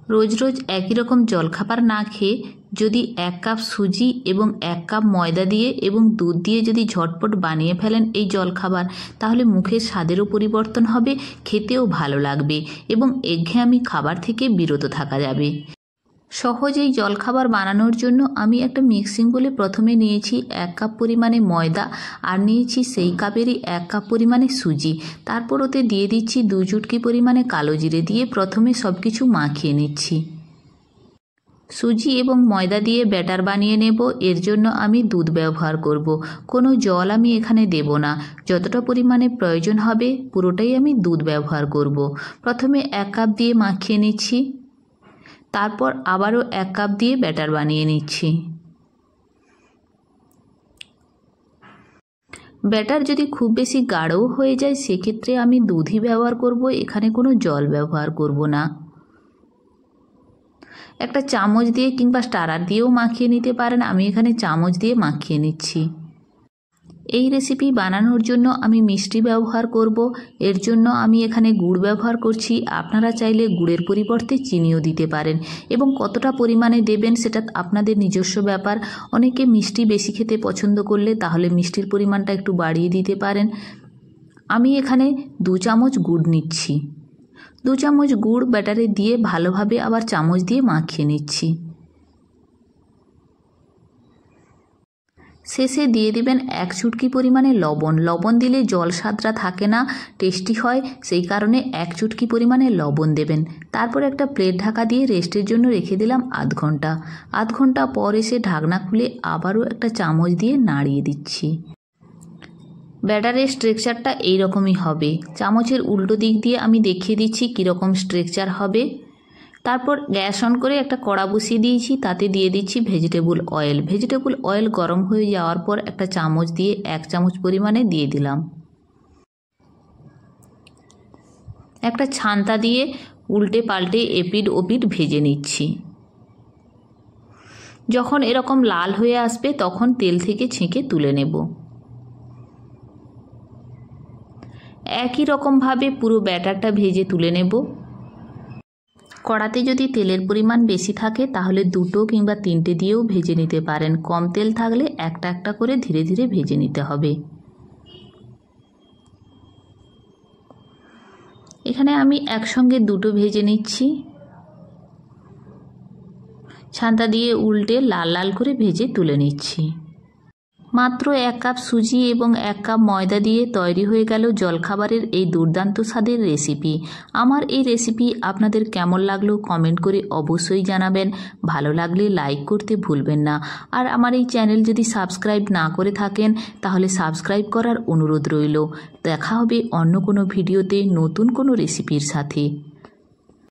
রোজ রোজ একই রকম জলখাবার না খেয়ে যদি 1 কাপ সুজি এবং 1 কাপ ময়দা দিয়ে এবং দুধ দিয়ে যদি ঝটপট বানিয়ে ফেলেন এই জলখাবার, তাহলে মুখের স্বাদেরও পরিবর্তন হবে, খেতেও ভালো লাগবে এবং একঘেয়েমি খাবার থেকে বিরত থাকা যাবে। সহজ এই জলখাবার বানানোর জন্য আমি একটা মিক্সিং বলে প্রথমে নিয়েছি 1 কাপ পরিমাণে ময়দা আর নিয়েছি সেই কাপেরই 1 কাপ পরিমাণে সুজি। তারপর ওতে দিয়ে দিচ্ছি 2 চুটকি পরিমাণে কালো জিরে দিয়ে প্রথমে সব কিছু মাখিয়ে নিচ্ছি। সুজি এবং ময়দা দিয়ে ব্যাটার বানিয়ে নেব। এর জন্য আমি দুধ ব্যবহার করব, কোনো জল আমি এখানে দেব না। যতটা পরিমাণে প্রয়োজন হবে পুরোটাই আমি দুধ ব্যবহার করব। প্রথমে 1 কাপ দিয়ে মাখিয়ে নিচ্ছি, তারপর আবারও 1 কাপ দিয়ে ব্যাটার বানিয়ে নিচ্ছি। ব্যাটার যদি খুব বেশি গাঢ় হয়ে যায় সেক্ষেত্রে আমি দুধই ব্যবহার করব, এখানে কোনো জল ব্যবহার করব না। একটা চামচ দিয়ে কিংবা স্টারার দিয়েও মাখিয়ে নিতে পারেন, আমি এখানে চামচ দিয়ে মাখিয়ে নিচ্ছি। এই রেসিপি বানানোর জন্য আমি মিষ্টি ব্যবহার করব, এর জন্য আমি এখানে গুড় ব্যবহার করছি। আপনারা চাইলে গুড়ের পরিবর্তে চিনিও দিতে পারেন এবং কতটা পরিমাণে দেবেন সেটা আপনাদের নিজস্ব ব্যাপার। অনেকে মিষ্টি বেশি খেতে পছন্দ করলে তাহলে মিষ্টির পরিমাণটা একটু বাড়িয়ে দিতে পারেন। আমি এখানে 2 চামচ গুড় নিচ্ছি। 2 চামচ গুড় ব্যাটারে দিয়ে ভালোভাবে আবার চামচ দিয়ে মাখিয়ে নিচ্ছি। শেষে দিয়ে দিবেন 1 চুটকি পরিমাণে লবণ। লবণ দিলে জল স্বাদটা থাকে না, টেস্টি হয়, সেই কারণে 1 চুটকি পরিমাণে লবণ দেবেন। তারপর একটা প্লেট ঢাকা দিয়ে রেস্টের জন্য রেখে দিলাম আধ ঘন্টা। আধ ঘন্টা পর এসে ঢাকনা খুলে আবারও একটা চামচ দিয়ে নাড়িয়ে দিচ্ছি। ব্যাটারের স্ট্রাকচারটা এইরকমই হবে। চামচের উল্টো দিক দিয়ে আমি দেখিয়ে দিচ্ছি কীরকম স্ট্রাকচার হবে। তারপর গ্যাস অন করে একটা কড়া বসিয়ে দিয়েছি, তাতে দিয়ে দিচ্ছি ভেজিটেবল অয়েল। ভেজিটেবল অয়েল গরম হয়ে যাওয়ার পর একটা চামচ দিয়ে 1 চামচ পরিমাণে দিয়ে দিলাম। একটা ছান্তা দিয়ে উল্টে পাল্টে এপিঠ ওপিঠ ভেজে নিচ্ছি। যখন এরকম লাল হয়ে আসবে তখন তেল থেকে ছেঁকে তুলে নেব। একই রকমভাবে পুরো ব্যাটারটা ভেজে তুলে নেব। কড়াতে যদি তেলের পরিমাণ বেশি থাকে তাহলে 2 কিংবা 3টে দিয়েও ভেজে নিতে পারেন। কম তেল থাকলে একটা একটা করে ধীরে ধীরে ভেজে নিতে হবে। এখানে আমি একসঙ্গে 2টো ভেজে নিচ্ছি। ছান্তা দিয়ে উল্টে লাল লাল করে ভেজে তুলে নিচ্ছি। মাত্র 1 কাপ সুজি এবং 1 কাপ ময়দা দিয়ে তৈরি হয়ে গেল জলখাবারের এই দুর্দান্ত স্বাদের রেসিপি। আমার এই রেসিপি আপনাদের কেমন লাগলো কমেন্ট করে অবশ্যই জানাবেন। ভালো লাগলে লাইক করতে ভুলবেন না। আর আমার এই চ্যানেল যদি সাবস্ক্রাইব না করে থাকেন তাহলে সাবস্ক্রাইব করার অনুরোধ রইল। দেখা হবে অন্য কোনো ভিডিওতে নতুন কোনো রেসিপির সাথে।